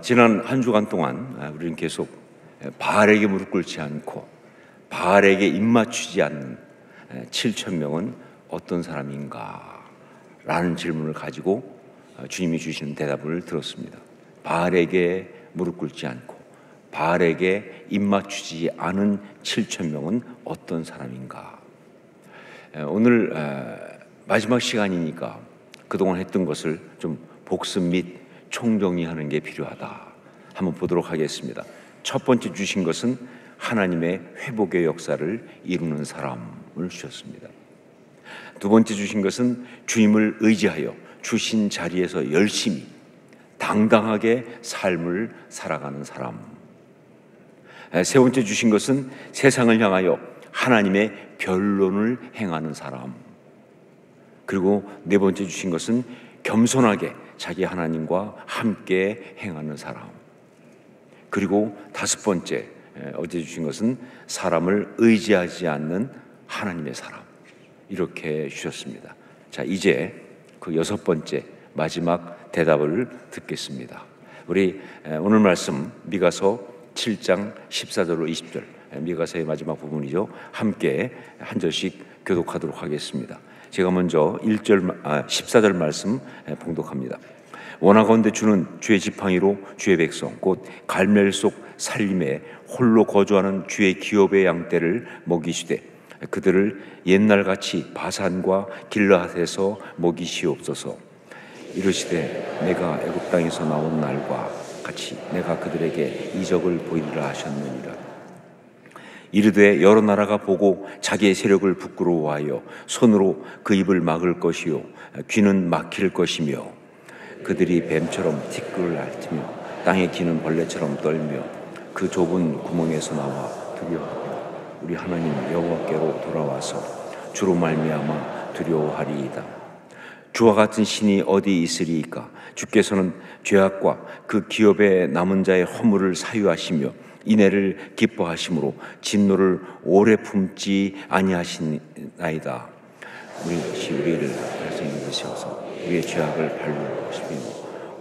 지난 한 주간 동안 우리는 계속 바알에게 무릎 꿇지 않고 바알에게 입맞추지 않는 7천 명은 어떤 사람인가? 라는 질문을 가지고 주님이 주시는 대답을 들었습니다. 바알에게 무릎 꿇지 않고 바알에게 입맞추지 않은 7천 명은 어떤 사람인가? 오늘 마지막 시간이니까 그동안 했던 것을 좀 복습 및 총정리하는 게 필요하다. 한번 보도록 하겠습니다. 첫 번째 주신 것은 하나님의 회복의 역사를 이루는 사람을 주셨습니다. 두 번째 주신 것은 주님을 의지하여 주신 자리에서 열심히 당당하게 삶을 살아가는 사람. 세 번째 주신 것은 세상을 향하여 하나님의 변론을 행하는 사람. 그리고 네 번째 주신 것은 겸손하게 자기 하나님과 함께 행하는 사람. 그리고 다섯 번째 어제 주신 것은 사람을 의지하지 않는 하나님의 사람. 이렇게 주셨습니다. 자, 이제 그 여섯 번째 마지막 대답을 듣겠습니다. 우리 오늘 말씀 미가서 7장 14절로 20절, 미가서의 마지막 부분이죠. 함께 한 절씩 교독하도록 하겠습니다. 제가 먼저 14절 말씀 봉독합니다. 원하건대 주는 주의 지팡이로 주의 백성 곧 갈멜 속 살림에 홀로 거주하는 주의 기업의 양떼를 먹이시되 그들을 옛날같이 바산과 길르앗에서 먹이시옵소서. 이르시되 내가 애굽 땅에서 나온 날과 같이 내가 그들에게 이적을 보이리라 하셨느니라. 이르되 여러 나라가 보고 자기의 세력을 부끄러워하여 손으로 그 입을 막을 것이요 귀는 막힐 것이며 그들이 뱀처럼 티끌을 앓으며 땅에 기는 벌레처럼 떨며 그 좁은 구멍에서 나와 두려워하며 우리 하나님 여호와께로 돌아와서 주로 말미암아 두려워하리이다. 주와 같은 신이 어디 있으리이까? 주께서는 죄악과 그 기업의 남은 자의 허물을 사유하시며 인애를 기뻐하심으로 진노를 오래 품지 아니하시나이다. 우리를 발생해 주셔서 우리의 죄악을 발루시며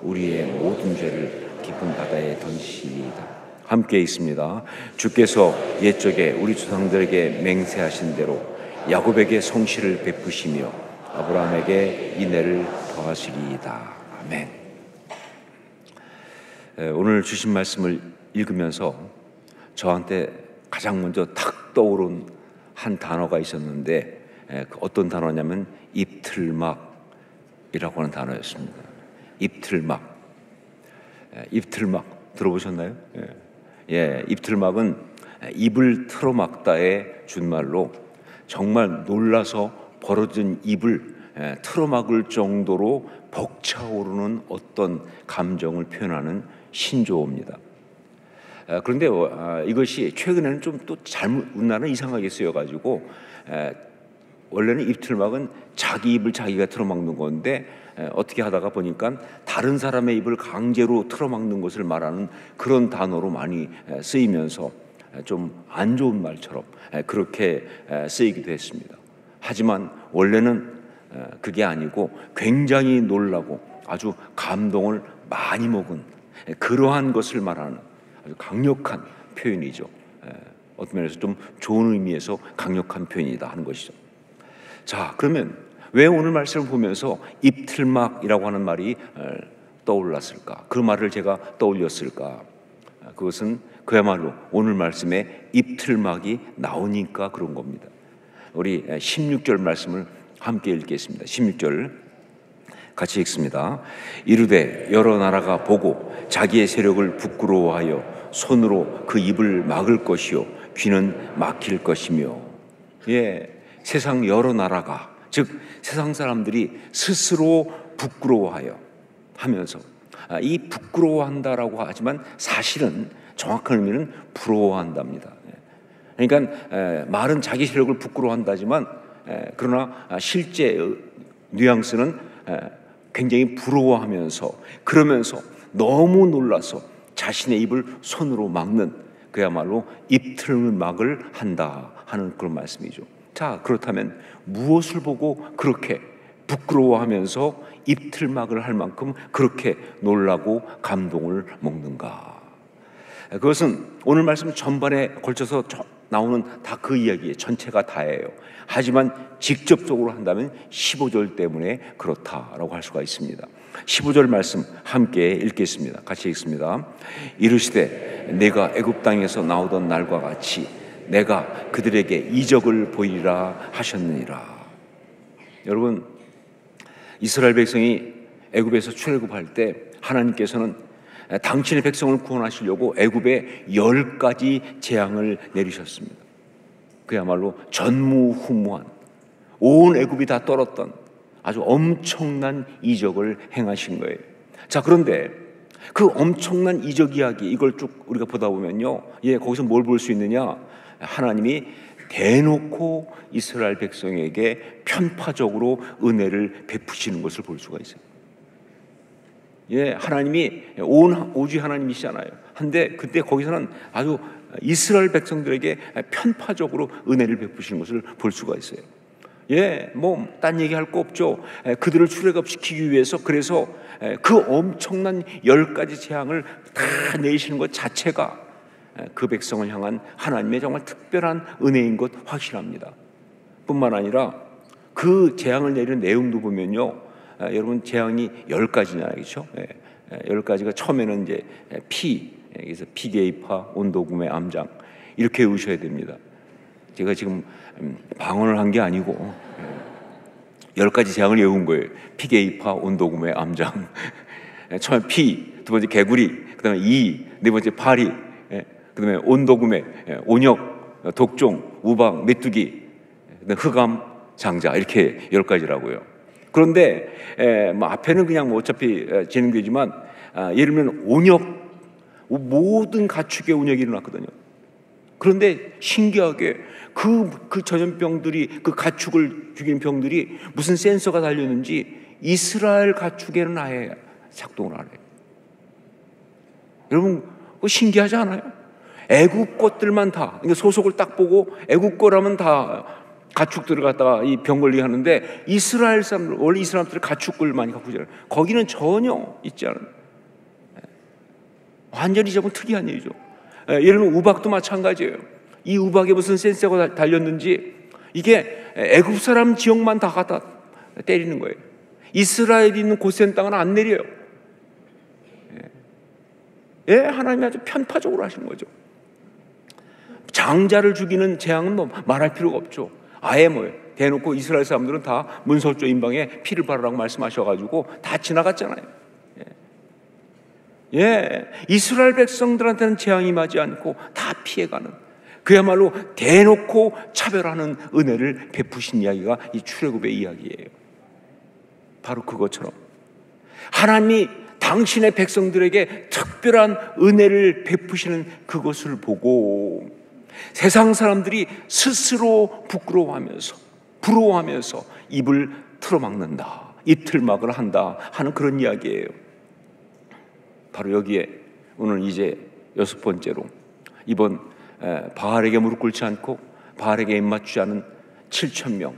우리의 모든 죄를 깊은 바다에 던지시리이다. 함께 있습니다. 주께서 옛적에 우리 조상들에게 맹세하신 대로 야곱에게 성실을 베푸시며 아브라함에게 인애를 더하시리이다. 아멘. 오늘 주신 말씀을 읽으면서 저한테 가장 먼저 탁 떠오른 한 단어가 있었는데 어떤 단어냐면 입틀막이라고 하는 단어였습니다. 입틀막. 입틀막 들어보셨나요? 예, 입틀막은 입을 틀어막다의 준말로 정말 놀라서 벌어진 입을 틀어막을 정도로 벅차오르는 어떤 감정을 표현하는 신조어입니다. 그런데 이것이 최근에는 좀 또 잘못 우리나라는 이상하게 쓰여가지고 원래는 입틀막은 자기 입을 자기가 틀어막는 건데 어떻게 하다가 보니까 다른 사람의 입을 강제로 틀어막는 것을 말하는 그런 단어로 많이 쓰이면서 좀 안 좋은 말처럼 그렇게 쓰이기도 했습니다. 하지만 원래는 그게 아니고 굉장히 놀라고 아주 감동을 많이 먹은 그러한 것을 말하는 아주 강력한 표현이죠. 어떤 면에서 좀 좋은 의미에서 강력한 표현이다 하는 것이죠. 자, 그러면 왜 오늘 말씀을 보면서 입틀막이라고 하는 말이 떠올랐을까? 그 말을 제가 떠올렸을까? 그것은 그야말로 오늘 말씀에 입틀막이 나오니까 그런 겁니다. 우리 16절 말씀을 함께 읽겠습니다. 16절 같이 읽습니다. 이르되 여러 나라가 보고 자기의 세력을 부끄러워하여 손으로 그 입을 막을 것이요 귀는 막힐 것이며. 예, 세상 여러 나라가 즉 세상 사람들이 스스로 부끄러워하여 하면서 이 부끄러워한다라고 하지만 사실은 정확한 의미는 부러워한답니다. 그러니까 말은 자기 세력을 부끄러워한다지만 그러나 실제 뉘앙스는 굉장히 부러워하면서 그러면서 너무 놀라서 자신의 입을 손으로 막는 그야말로 입틀막을 한다 하는 그런 말씀이죠. 자, 그렇다면 무엇을 보고 그렇게 부끄러워하면서 입틀막을 할 만큼 그렇게 놀라고 감동을 먹는가? 그것은 오늘 말씀 전반에 걸쳐서 나오는 다 그 이야기예요. 전체가 다예요. 하지만 직접적으로 한다면 15절 때문에 그렇다라고 할 수가 있습니다. 15절 말씀 함께 읽겠습니다. 같이 읽습니다. 이르시되 내가 애굽 땅에서 나오던 날과 같이 내가 그들에게 이적을 보이리라 하셨느니라. 여러분, 이스라엘 백성이 애굽에서 출애굽할 때 하나님께서는 당신의 백성을 구원하시려고 애굽에 10가지 재앙을 내리셨습니다. 그야말로 전무후무한, 온 애굽이 다 떨었던 아주 엄청난 이적을 행하신 거예요. 자, 그런데 그 엄청난 이적 이야기, 이걸 쭉 우리가 보다 보면요, 거기서 뭘 볼 수 있느냐? 하나님이 대놓고 이스라엘 백성에게 편파적으로 은혜를 베푸시는 것을 볼 수가 있어요. 하나님이 오직 하나님이시잖아요. 한데 그때 거기서는 아주 이스라엘 백성들에게 편파적으로 은혜를 베푸시는 것을 볼 수가 있어요. 딴 얘기할 거 없죠. 그들을 출애굽시키기 위해서, 그래서 그 엄청난 10가지 재앙을 다 내리시는 것 자체가 그 백성을 향한 하나님의 정말 특별한 은혜인 것 확실합니다. 뿐만 아니라 그 재앙을 내리는 내용도 보면요, 여러분, 재앙이 10가지잖아요, 그렇죠? 10가지가 처음에는 이제 그래서 피게이파, 온도구매, 암장 이렇게 외우셔야 됩니다. 제가 지금 방언을 한 게 아니고 10가지 재앙을 외운 거예요. 피게이파, 온도구매, 암장. 처음에 피, 두 번째 개구리, 그 다음에 네 번째 파리, 그 다음에 온도구매, 온역, 독종, 우박, 메뚜기, 흑암, 장자, 이렇게 10가지라고요. 그런데 앞에는 그냥 어차피 진행되지만 예를 들면 온역, 모든 가축의 온역이 일어났거든요. 그런데 신기하게 그 전염병들이, 그 가축을 죽이는 병들이 무슨 센서가 달렸는지 이스라엘 가축에는 아예 작동을 안 해요. 여러분, 그거 신기하지 않아요? 애국 것들만 다, 그러니까 소속을 딱 보고 애국 거라면 다 가축들을 갖다가 이 병 걸리게 하는데, 이스라엘 사람들, 원래 이스라엘 사람들은 가축을 많이 갖고 있잖아요. 거기는 전혀 있지 않아요. 완전히 조금 특이한 일이죠. 예를 들면 우박도 마찬가지예요. 이 우박에 무슨 센서가 달렸는지 이게 애굽 사람 지역만 다 갖다 때리는 거예요. 이스라엘이 있는 고센 땅은 안 내려요. 하나님이 아주 편파적으로 하신 거죠. 장자를 죽이는 재앙은 뭐 말할 필요가 없죠. 아예 대놓고 이스라엘 사람들은 다 문설조 임방에 피를 바르라고 말씀하셔가지고 다 지나갔잖아요. 이스라엘 백성들한테는 재앙이 맞지 않고 다 피해가는, 그야말로 대놓고 차별하는 은혜를 베푸신 이야기가 이 출애굽의 이야기예요. 바로 그것처럼 하나님이 당신의 백성들에게 특별한 은혜를 베푸시는 그것을 보고 세상 사람들이 스스로 부러워하면서 입을 틀어막는다, 입틀막을 한다 하는 그런 이야기예요. 바로 여기에 오늘 이제 6번째로, 이번 바알에게 무릎 꿇지 않고 바알에게 입맞추지 않은 7,000명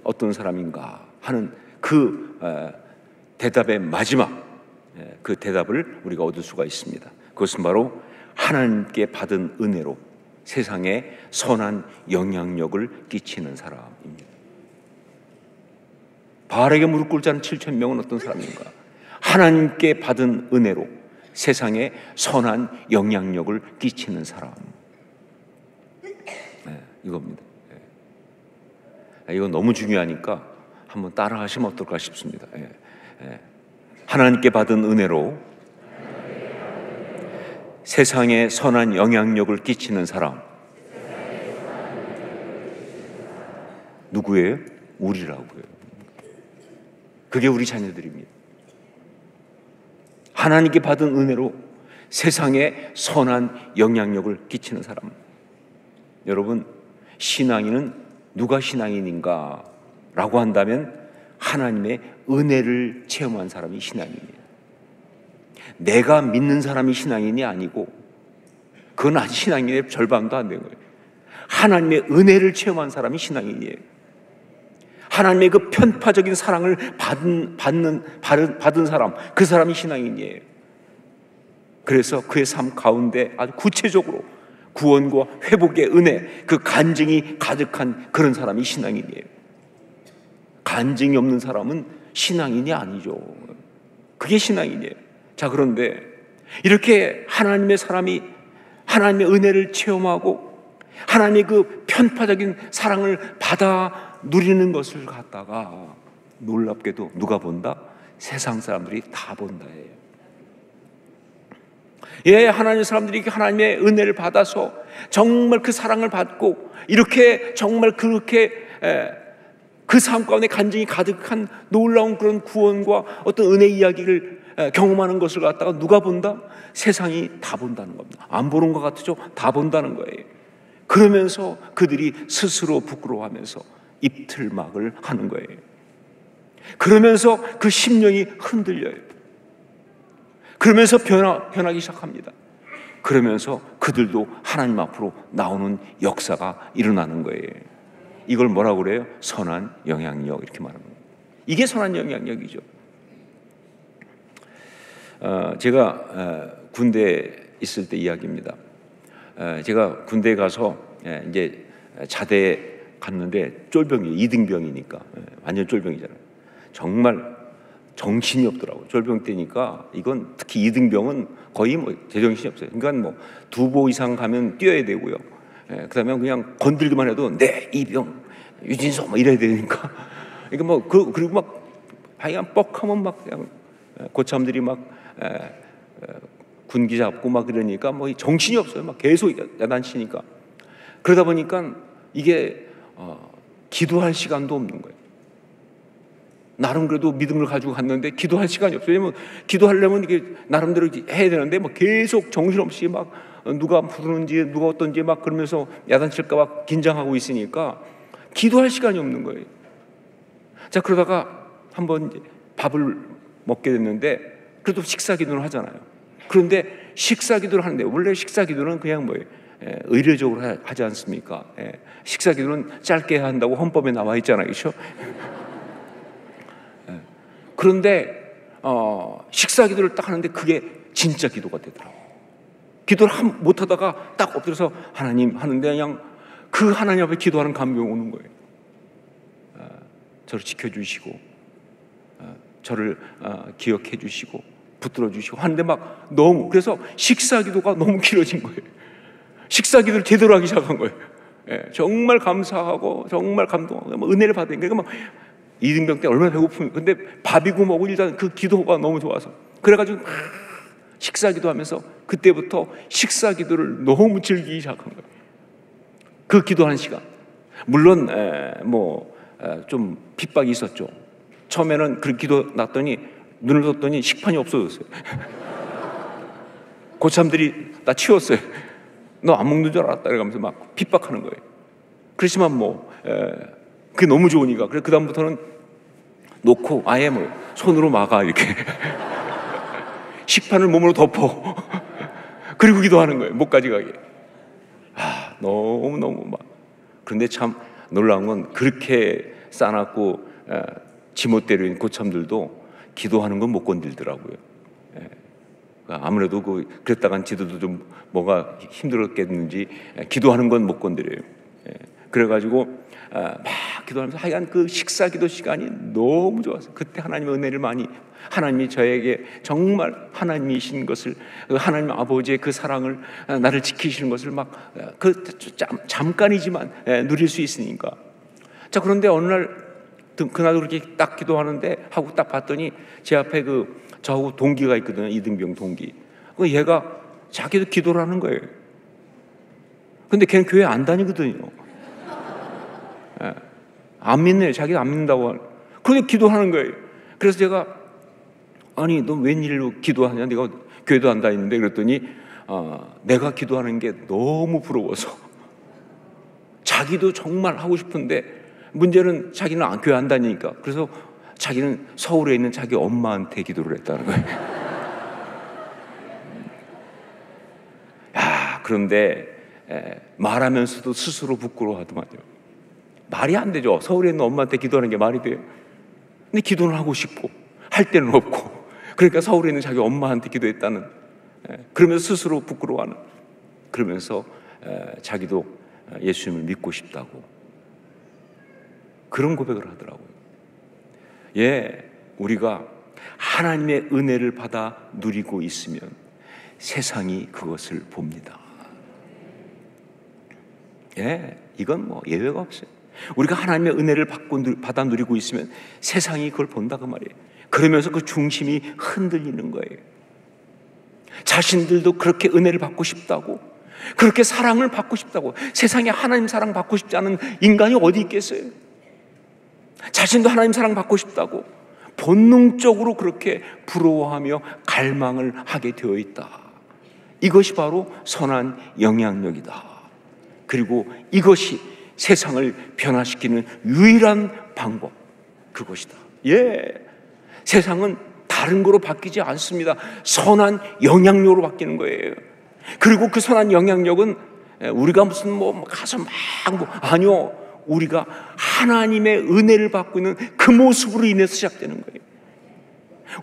어떤 사람인가 하는 그 대답의 마지막, 그 대답을 우리가 얻을 수가 있습니다. 그것은 바로 하나님께 받은 은혜로 세상에 선한 영향력을 끼치는 사람입니다. 바알에게 무릎 꿇지 않은 7,000명은 어떤 사람인가? 하나님께 받은 은혜로 세상에 선한 영향력을 끼치는 사람. 이겁니다. 이거 너무 중요하니까 한번 따라 하시면 어떨까 싶습니다. 하나님께 받은 은혜로 세상에 선한 영향력을 끼치는 사람. 누구예요? 우리라고요. 그게 우리 자녀들입니다. 하나님께 받은 은혜로 세상에 선한 영향력을 끼치는 사람. 여러분, 신앙인은 누가 신앙인인가 라고 한다면 하나님의 은혜를 체험한 사람이 신앙인이에요. 내가 믿는 사람이 신앙인이 아니고, 그건 아직 신앙인의 절반도 안 된 거예요. 하나님의 은혜를 체험한 사람이 신앙인이에요. 하나님의 그 편파적인 사랑을 받은 사람, 그 사람이 신앙인이에요. 그래서 그의 삶 가운데 아주 구체적으로 구원과 회복의 은혜, 그 간증이 가득한 그런 사람이 신앙인이에요. 간증이 없는 사람은 신앙인이 아니죠. 그게 신앙인이에요. 자, 그런데 이렇게 하나님의 사람이 하나님의 은혜를 체험하고 하나님의 그 편파적인 사랑을 받아 누리는 것을 갖다가 놀랍게도 누가 본다? 세상 사람들이 다 본다예요. 예, 하나님의 사람들이 하나님의 은혜를 받아서 정말 그 사랑을 받고 이렇게 정말 그렇게 그 삶 가운데 간증이 가득한 놀라운 그런 구원과 어떤 은혜 이야기를 경험하는 것을 갖다가 누가 본다? 세상이 다 본다는 겁니다. 안 보는 것 같죠? 다 본다는 거예요. 그러면서 그들이 스스로 부끄러워하면서 입틀막을 하는 거예요. 그러면서 그 심령이 흔들려요. 그러면서 변하기 시작합니다. 그러면서 그들도 하나님 앞으로 나오는 역사가 일어나는 거예요. 이걸 뭐라고 그래요? 선한 영향력, 이렇게 말하는 거예요. 이게 선한 영향력이죠. 제가 군대에 있을 때 이야기입니다. 제가 군대에 가서 이제 자대에 갔는데 쫄병이 2등병이니까 완전 쫄병이잖아요. 정말 정신이 없더라고요. 쫄병 때니까 이건 특히 2등병은 거의 뭐 제정신이 없어요. 그러니까 뭐 2보 이상 가면 뛰어야 되고요. 그다음에 그냥 건들기만 해도 네, 이병 유진서 뭐 이래야 되니까. 그러니까 뭐 그리고 막 하여간 뻑하면 막 그냥 고참들이 막 군기 잡고 막 그러니까 뭐 정신이 없어요. 막 계속 야단치니까. 그러다 보니까 이게 기도할 시간도 없는 거예요. 나름 그래도 믿음을 가지고 갔는데 기도할 시간이 없어요. 왜냐면 기도하려면 이게 나름대로 해야 되는데 뭐 계속 정신없이 막 누가 부르는지 누가 어떤지 막 그러면서 야단칠까 봐 긴장하고 있으니까 기도할 시간이 없는 거예요. 자, 그러다가 한번 이제 밥을 먹게 됐는데 그래도 식사 기도를 하잖아요. 그런데 식사 기도를 하는데 원래 식사 기도는 그냥 뭐 의례적으로 하지 않습니까? 식사 기도는 짧게 한다고 헌법에 나와 있잖아요. 그렇죠? 그런데 식사 기도를 딱 하는데 그게 진짜 기도가 되더라고요. 기도를 못하다가 딱 엎드려서 하나님 하는데 그냥 그 하나님 앞에 기도하는 감동이 오는 거예요. 저를 지켜주시고 저를 기억해 주시고 붙들어 주시고 하는데 막 너무, 그래서 식사 기도가 너무 길어진 거예요. 식사 기도를 제대로 하기 시작한 거예요. 정말 감사하고 정말 감동하고 은혜를 받으니까 막 2등병 때 얼마나 배고프면, 근데 밥이고 뭐고 일단 그 기도가 너무 좋아서 그래가지고 막 식사 기도하면서 그때부터 식사 기도를 너무 즐기기 시작한 거예요. 그 기도하는 시간. 물론 좀 핍박이 있었죠. 처음에는 그 기도 났더니 눈을 떴더니 식판이 없어졌어요. 고참들이 나 치웠어요. 너 안 먹는 줄 알았다 이러면서 막 핍박하는 거예요. 그렇지만 그게 너무 좋으니까 그래 그다음부터는 놓고 아예 뭐 손으로 막아 이렇게 식판을 몸으로 덮어 그리고 기도하는 거예요. 목까지 가게. 너무 막. 그런데 참 놀라운 건 그렇게 싸놨고 지멋대로인 고참들도 기도하는 건 못 건들더라고요. 아무래도 그랬다간 지도도 좀 뭐가 힘들었겠는지 기도하는 건 못 건드려요. 그래가지고 막 기도하면서 하여간 그 식사 기도 시간이 너무 좋았어요. 그때 하나님의 은혜를 많이, 하나님이 저에게 정말 하나님이신 것을, 하나님 아버지의 그 사랑을, 나를 지키시는 것을 막 잠깐이지만 누릴 수 있으니까. 자, 그런데 어느 날 그날도 그렇게 딱 기도하는데 하고 딱 봤더니 제 앞에 저하고 동기가 있거든요. 2등병 동기. 얘가 자기도 기도를 하는 거예요. 근데 걔는 교회 안 다니거든요. 안 믿네. 자기가 안 믿는다고. 그런데 기도하는 거예요. 그래서 제가 아니 너 웬일로 기도하냐? 내가 교회도 안 다니는데. 그랬더니 내가 기도하는 게 너무 부러워서 자기도 정말 하고 싶은데 문제는 자기는 교회 안 다니니까. 그래서 자기는 서울에 있는 자기 엄마한테 기도를 했다는 거예요. 그런데 말하면서도 스스로 부끄러워하더만요. 말이 안 되죠. 서울에 있는 엄마한테 기도하는 게 말이 돼요? 근데 기도는 하고 싶고 할 데는 없고, 그러니까 서울에 있는 자기 엄마한테 기도했다는, 그러면서 스스로 부끄러워하는, 그러면서 자기도 예수님을 믿고 싶다고 그런 고백을 하더라고요. 우리가 하나님의 은혜를 받아 누리고 있으면 세상이 그것을 봅니다. 이건 뭐 예외가 없어요. 우리가 하나님의 은혜를 받아 누리고 있으면 세상이 그걸 본다 그 말이에요. 그러면서 그 중심이 흔들리는 거예요. 자신들도 그렇게 은혜를 받고 싶다고, 그렇게 사랑을 받고 싶다고, 세상에 하나님 사랑 받고 싶지 않은 인간이 어디 있겠어요? 자신도 하나님 사랑 받고 싶다고 본능적으로 그렇게 부러워하며 갈망을 하게 되어 있다. 이것이 바로 선한 영향력이다. 그리고 이것이 세상을 변화시키는 유일한 방법, 그것이다. 세상은 다른 거로 바뀌지 않습니다. 선한 영향력으로 바뀌는 거예요. 그리고 그 선한 영향력은 우리가 무슨 가서 아니요. 우리가 하나님의 은혜를 받고 있는 그 모습으로 인해서 시작되는 거예요.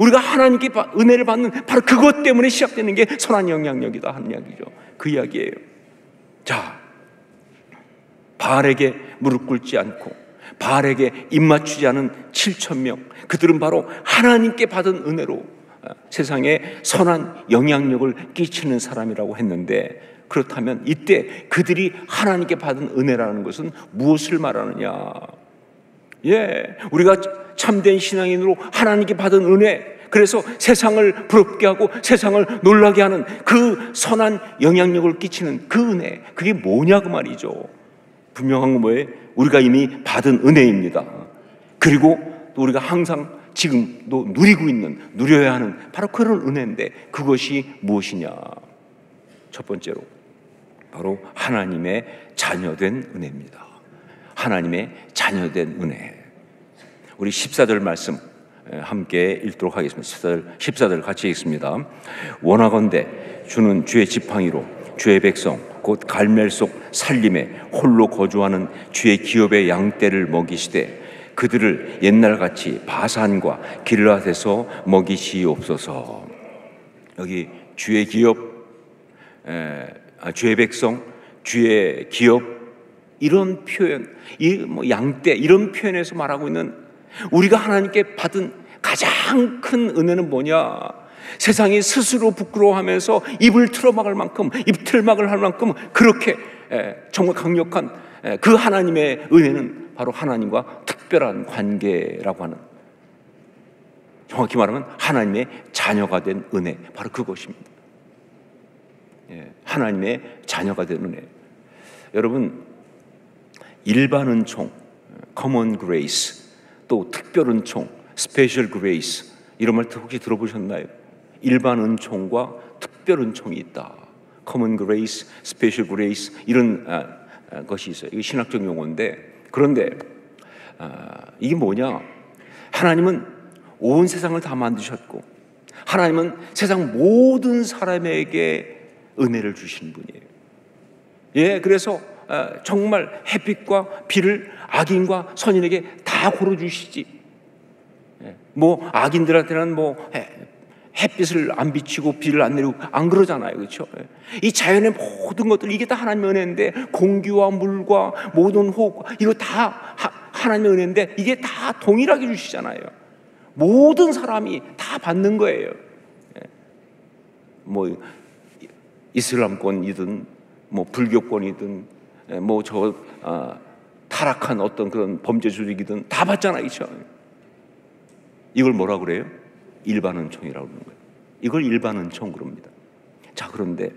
우리가 하나님께 은혜를 받는 바로 그것 때문에 시작되는 게 선한 영향력이다 하는 이야기죠. 그 이야기예요. 자, 바알에게 무릎 꿇지 않고 바알에게 입맞추지 않은 7,000명, 그들은 바로 하나님께 받은 은혜로 세상에 선한 영향력을 끼치는 사람이라고 했는데, 그렇다면 이때 그들이 하나님께 받은 은혜라는 것은 무엇을 말하느냐? 우리가 참된 신앙인으로 하나님께 받은 은혜, 그래서 세상을 부럽게 하고 세상을 놀라게 하는 그 선한 영향력을 끼치는 그 은혜, 그게 뭐냐고 말이죠. 분명한 건 뭐예요? 우리가 이미 받은 은혜입니다. 그리고 또 우리가 항상 지금도 누리고 있는, 누려야 하는 바로 그런 은혜인데, 그것이 무엇이냐? 첫 번째로 바로 하나님의 자녀된 은혜입니다. 하나님의 자녀된 은혜. 우리 14절 말씀 함께 읽도록 하겠습니다. 14절 같이 읽습니다. 원하건대 주는 주의 지팡이로 주의 백성 곧 갈멜 속 살림에 홀로 거주하는 주의 기업의 양떼를 먹이시되 그들을 옛날같이 바산과 길앗에서 먹이시옵소서. 여기 주의 기업, 주의 백성, 주의 기업, 이런 표현, 양떼, 이런 표현에서 말하고 있는, 우리가 하나님께 받은 가장 큰 은혜는 뭐냐? 세상이 스스로 부끄러워하면서 입을 틀어막을 할 만큼 그렇게 정말 강력한 그 하나님의 은혜는 바로 하나님과 특별한 관계라고 하는, 정확히 말하면 하나님의 자녀가 된 은혜, 바로 그것입니다. 하나님의 자녀가 된 은혜. 여러분, 일반 은총, common grace, 또 특별 은총, special grace, 이런 말 혹시 들어보셨나요? 일반 은총과 특별 은총이 있다. common grace, special grace, 이런 것이 있어요. 이게 신학적 용어인데, 그런데 이게 뭐냐? 하나님은 온 세상을 다 만드셨고, 하나님은 세상 모든 사람에게 은혜를 주시는 분이에요. 그래서 정말 햇빛과 비를 악인과 선인에게 다 고르주시지. 악인들한테는 햇빛을 안 비치고 비를 안 내리고 안 그러잖아요. 그렇죠? 이 자연의 모든 것들, 이게 다 하나님의 은혜인데, 공기와 물과 모든 호흡, 이거 다 하나님의 은혜인데, 이게 다 동일하게 주시잖아요. 모든 사람이 다 받는 거예요. 이슬람권이든 불교권이든 타락한 어떤 그런 범죄 조직이든 다 받잖아요. 그렇죠? 이걸 뭐라 그래요? 일반 은총이라고 그러는 거예요. 이걸 일반 은총 그럽니다. 자, 그런데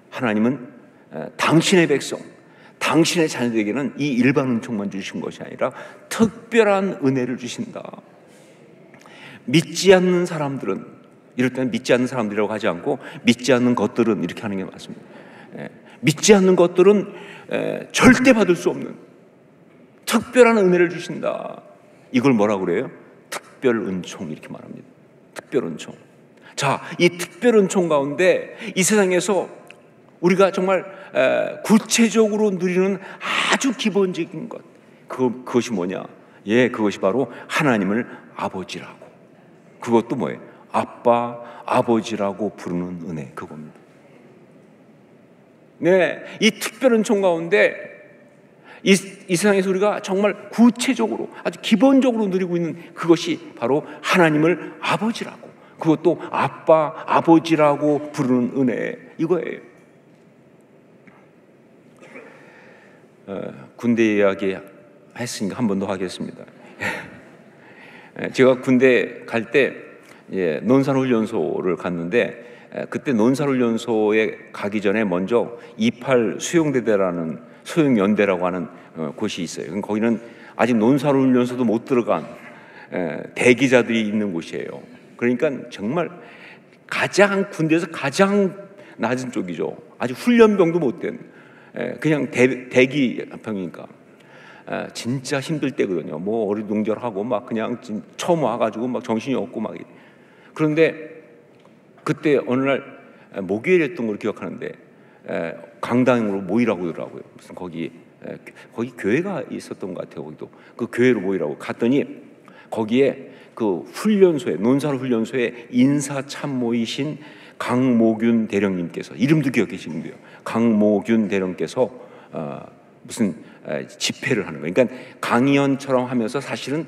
하나님은 당신의 백성, 당신의 자녀들에게는 이 일반 은총만 주신 것이 아니라 특별한 은혜를 주신다. 믿지 않는 사람들은, 이럴 때는 믿지 않는 사람들이라고 하지 않고 믿지 않는 것들은, 이렇게 하는 게 맞습니다. 믿지 않는 것들은 절대 받을 수 없는 특별한 은혜를 주신다. 이걸 뭐라고 그래요? 특별 은총, 이렇게 말합니다. 특별 은총. 자, 이 특별 은총 가운데 이 세상에서 우리가 정말 구체적으로 누리는 아주 기본적인 것, 그것이 뭐냐? 예, 그것이 바로 하나님을 아버지라고. 그것도 뭐예요? 아빠, 아버지라고 부르는 은혜, 그겁니다. 네, 이 특별 은총 가운데 이 세상에서 우리가 정말 구체적으로 아주 기본적으로 누리고 있는 그것이 바로 하나님을 아버지라고, 그것도 아빠, 아버지라고 부르는 은혜, 이거예요. 군대 이야기 했으니까 한 번 더 하겠습니다. 제가 군대 갈 때 논산훈련소를 갔는데, 그때 논산훈련소에 가기 전에 먼저 28 수용대대라는 수용연대라고 하는 곳이 있어요. 거기는 아직 논산훈련소도 못 들어간 대기자들이 있는 곳이에요. 그러니까 정말 가장 군대에서 가장 낮은 쪽이죠. 아주 훈련병도 못 된 그냥 대기병이니까 진짜 힘들 때거든요. 뭐 어리둥절하고 막 그냥 처음 와가지고 막 정신이 없고 막. 그런데 그때 어느 날 목요일이었던 걸 기억하는데 강당으로 모이라고 그러더라고요. 무슨 거기 교회가 있었던 것 같아요. 거기도 그 교회로 모이라고 갔더니 거기에 그 훈련소에, 논산 훈련소에 인사참모이신 강모균 대령님께서, 이름도 기억하시면 돼요. 강모균 대령께서 무슨 집회를 하는 거예요. 그러니까 강의원처럼 하면서 사실은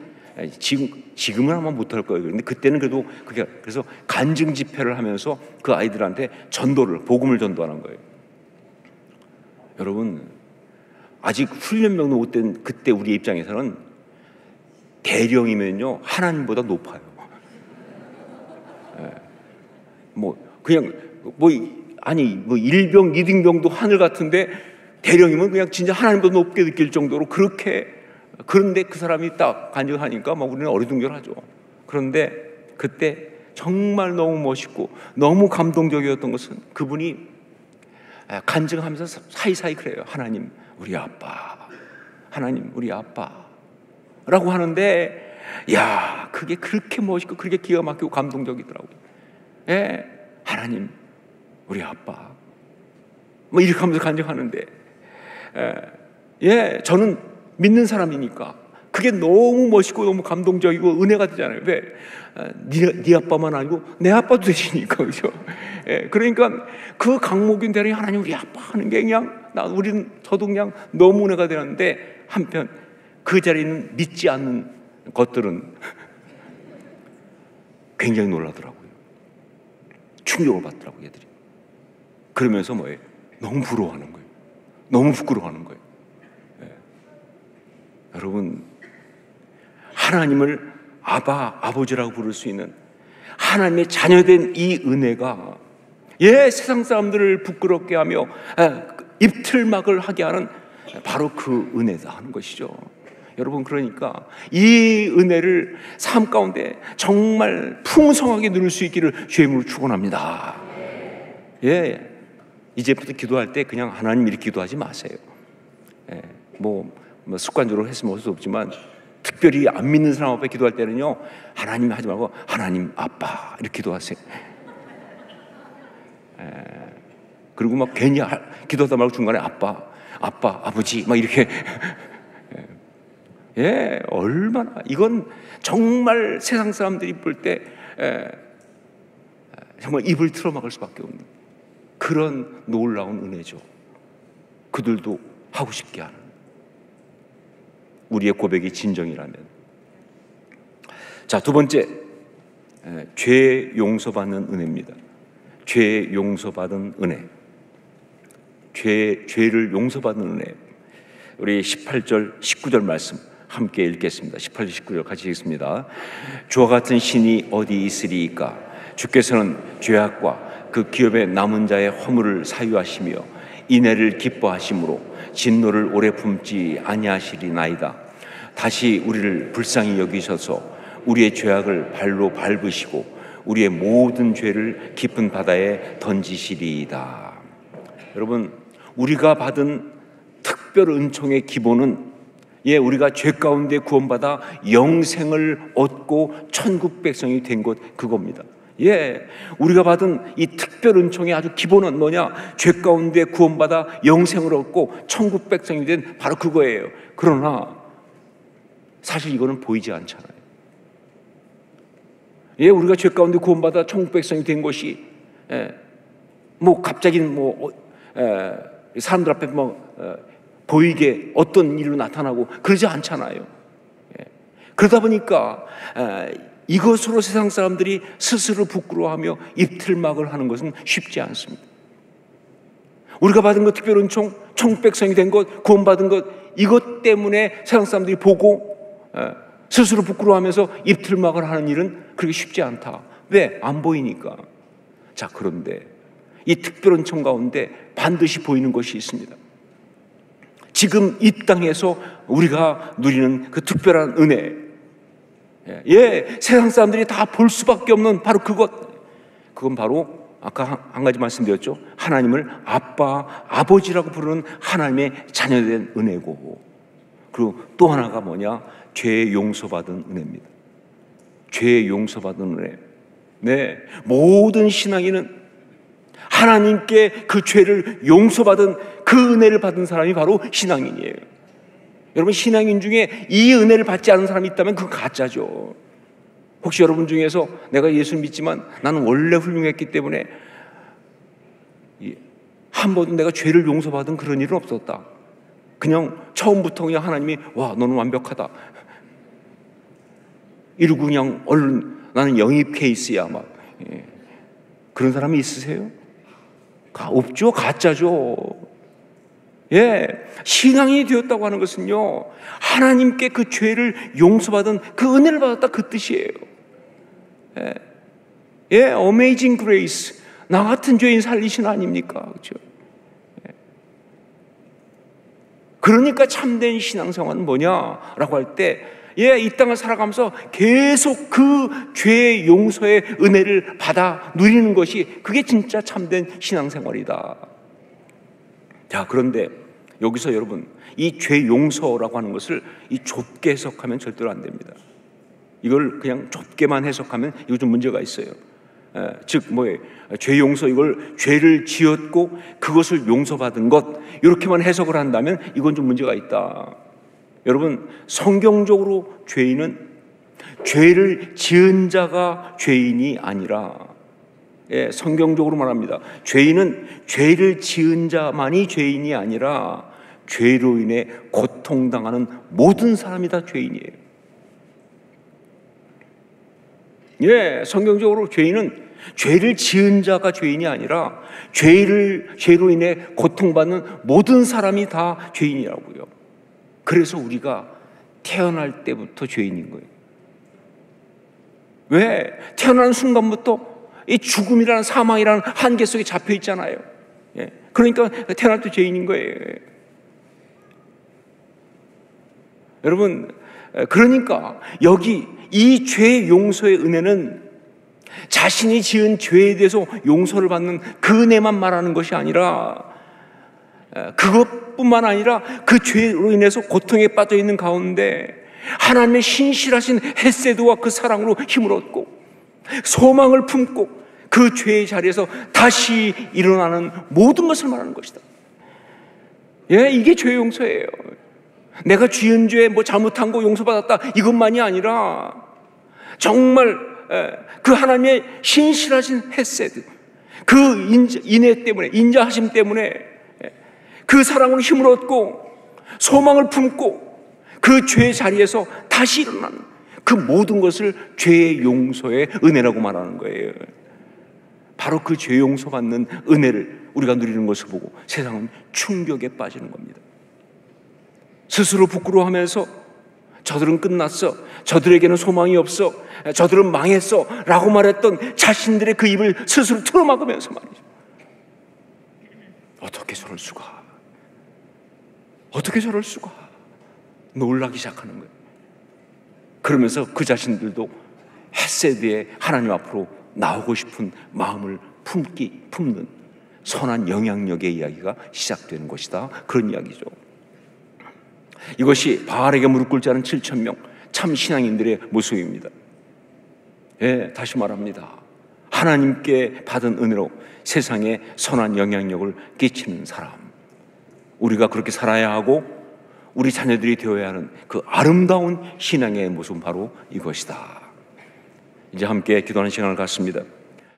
지금은 아마 못할 거예요. 그런데 그때는 그래도 그래서 간증 집회를 하면서 그 아이들한테 복음을 전도하는 거예요. 여러분, 아직 훈련병도 못 된 그때 우리 입장에서는 대령이면요 하나님보다 높아요. 일병, 이등병도 하늘 같은데 대령이면 그냥 진짜 하나님보다 높게 느낄 정도로 그런데 그 사람이 딱 간증을 하니까 막 우리는 어리둥절하죠. 그런데 그때 정말 너무 멋있고 너무 감동적이었던 것은 그분이 간증하면서 사이사이 그래요. 하나님 우리 아빠, 하나님 우리 아빠 라고 하는데, 야, 그게 그렇게 멋있고 그렇게 기가 막히고 감동적이더라고요. 예, 하나님 우리 아빠 뭐 이렇게 하면서 간증하는데, 저는 믿는 사람이니까 그게 너무 멋있고 너무 감동적이고 은혜가 되잖아요. 왜? 네 아빠만 아니고 내 아빠도 되시니까, 그렇죠? 그러니까 그 강목인 대령이 하나님 우리 아빠 하는 게 그냥 저도 그냥 너무 은혜가 되는데, 한편 그 자리에 있는 믿지 않는 것들은 굉장히 놀라더라고요. 충격을 받더라고요, 얘들이. 그러면서 뭐예요? 너무 부러워하는 거예요. 너무 부끄러워하는 거예요. 여러분, 하나님을 아버지라고 부를 수 있는 하나님의 자녀된 이 은혜가 세상 사람들을 부끄럽게 하며 입틀막을 하게 하는 바로 그 은혜다 하는 것이죠. 여러분, 그러니까 이 은혜를 삶 가운데 정말 풍성하게 누릴 수 있기를 주의 이름으로 축원합니다. 이제부터 기도할 때 그냥 하나님 이렇게 기도하지 마세요. 뭐 습관적으로 했으면 어쩔 수 없지만, 특별히 안 믿는 사람 앞에 기도할 때는요 하나님 하지 말고 하나님 아빠 이렇게 기도하세요. 그리고 막 괜히 기도하다 말고 중간에 아빠, 아버지 막 이렇게 얼마나, 이건 정말 세상 사람들이 볼 때 정말 입을 틀어막을 수밖에 없는 그런 놀라운 은혜죠. 그들도 하고 싶게 하는 우리의 고백이 진정이라면. 자, 두 번째, 죄 용서받는 은혜입니다. 죄 용서받은 은혜. 죄를 용서받는 은혜. 우리 18절, 19절 말씀 함께 읽겠습니다. 18절, 19절 같이 읽습니다. 주와 같은 신이 어디 있으리이까? 주께서는 죄악과 그 기업의 남은 자의 허물을 사유하시며 인애를 기뻐하심으로 진노를 오래 품지 아니하시리나이다. 다시 우리를 불쌍히 여기셔서 우리의 죄악을 발로 밟으시고 우리의 모든 죄를 깊은 바다에 던지시리이다. 여러분, 우리가 받은 특별 은총의 기본은 우리가 죄 가운데 구원받아 영생을 얻고 천국 백성이 된 것, 그겁니다. 우리가 받은 이 특별 은총의 아주 기본은 뭐냐? 죄 가운데 구원받아 영생을 얻고 천국 백성이 된 바로 그거예요. 그러나 사실 이거는 보이지 않잖아요. 예, 우리가 죄 가운데 구원받아 천국 백성이 된 것이 뭐 갑자기 사람들 앞에 보이게 어떤 일로 나타나고 그러지 않잖아요. 그러다 보니까 이것으로 세상 사람들이 스스로 부끄러워하며 입틀막을 하는 것은 쉽지 않습니다. 우리가 받은 것, 특별 은총, 천국 백성이 된 것, 구원받은 것, 이것 때문에 세상 사람들이 보고 스스로 부끄러워하면서 입틀막을 하는 일은 그렇게 쉽지 않다. 왜? 안 보이니까. 자, 그런데 이 특별 은총 가운데 반드시 보이는 것이 있습니다. 지금 이 땅에서 우리가 누리는 그 특별한 은혜, 세상 사람들이 다 볼 수밖에 없는 바로 그건 바로 아까 한 가지 말씀드렸죠. 하나님을 아빠, 아버지라고 부르는 하나님의 자녀된 은혜고, 그리고 또 하나가 뭐냐? 죄 용서받은 은혜입니다. 죄 용서받은 은혜. 네, 모든 신앙인은 하나님께 그 죄를 용서받은 그 은혜를 받은 사람이 바로 신앙인이에요. 여러분, 신앙인 중에 이 은혜를 받지 않은 사람이 있다면 그건 가짜죠. 혹시 여러분 중에서 내가 예수를 믿지만 나는 원래 훌륭했기 때문에 한 번도 내가 죄를 용서받은 그런 일은 없었다. 그냥 처음부터 그냥 하나님이 와, 너는 완벽하다 이러고 그냥 얼른 나는 영입 케이스야 막 그런 사람이 있으세요? 없죠. 가짜죠. 신앙이 되었다고 하는 것은요, 하나님께 그 죄를 용서받은 그 은혜를 받았다, 그 뜻이에요. Amazing Grace. 나 같은 죄인 살리신 아닙니까? 그렇죠? 그러니까 참된 신앙생활은 뭐냐라고 할 때, 이 땅을 살아가면서 계속 그 죄 용서의 은혜를 받아 누리는 것이 그게 진짜 참된 신앙생활이다. 자, 그런데 여기서 여러분, 이 죄 용서라고 하는 것을 이 좁게 해석하면 절대로 안 됩니다. 이걸 그냥 좁게만 해석하면 이거 좀 문제가 있어요. 즉 뭐예요? 죄 용서, 이걸 죄를 지었고 그것을 용서받은 것, 이렇게만 해석을 한다면 이건 좀 문제가 있다. 여러분, 성경적으로 죄인은 죄를 지은 자가 죄인이 아니라, 성경적으로 말합니다. 죄인은 죄를 지은 자만이 죄인이 아니라 죄로 인해 고통당하는 모든 사람이 다 죄인이에요. 성경적으로 죄인은 죄를 지은 자가 죄인이 아니라 죄로 인해 고통받는 모든 사람이 다 죄인이라고요. 그래서 우리가 태어날 때부터 죄인인 거예요. 왜? 태어나는 순간부터 이 죽음이라는, 사망이라는 한계 속에 잡혀 있잖아요. 그러니까 태어날 때 죄인인 거예요. 여러분, 그러니까 여기 이 죄 용서의 은혜는 자신이 지은 죄에 대해서 용서를 받는 그 은혜만 말하는 것이 아니라, 그것뿐만 아니라 그 죄로 인해서 고통에 빠져 있는 가운데 하나님의 신실하신 헤세드와 그 사랑으로 힘을 얻고 소망을 품고 그 죄의 자리에서 다시 일어나는 모든 것을 말하는 것이다. 이게 죄 용서예요. 내가 지은 죄, 잘못한 거 용서받았다, 이것만이 아니라 정말 그 하나님의 신실하신 헤세드, 그 인애 때문에, 인자하심 때문에 그 사랑으로 힘을 얻고 소망을 품고 그 죄의 자리에서 다시 일어나는 그 모든 것을 죄의 용서의 은혜라고 말하는 거예요. 바로 그 죄 용서받는 은혜를 우리가 누리는 것을 보고 세상은 충격에 빠지는 겁니다. 스스로 부끄러워하면서 저들은 끝났어, 저들에게는 소망이 없어, 저들은 망했어 라고 말했던 자신들의 그 입을 스스로 틀어막으면서 말이죠. 어떻게 저럴 수가, 어떻게 저럴 수가 놀라기 시작하는 거예요. 그러면서 그 자신들도 헤세드의 하나님 앞으로 나오고 싶은 마음을 품는 선한 영향력의 이야기가 시작되는 것이다, 그런 이야기죠. 이것이 바알에게 무릎 꿇지 않은 7,000명 참 신앙인들의 모습입니다. 다시 말합니다. 하나님께 받은 은혜로 세상에 선한 영향력을 끼치는 사람, 우리가 그렇게 살아야 하고 우리 자녀들이 되어야 하는 그 아름다운 신앙의 모습은 바로 이것이다. 이제 함께 기도하는 시간을 갖습니다.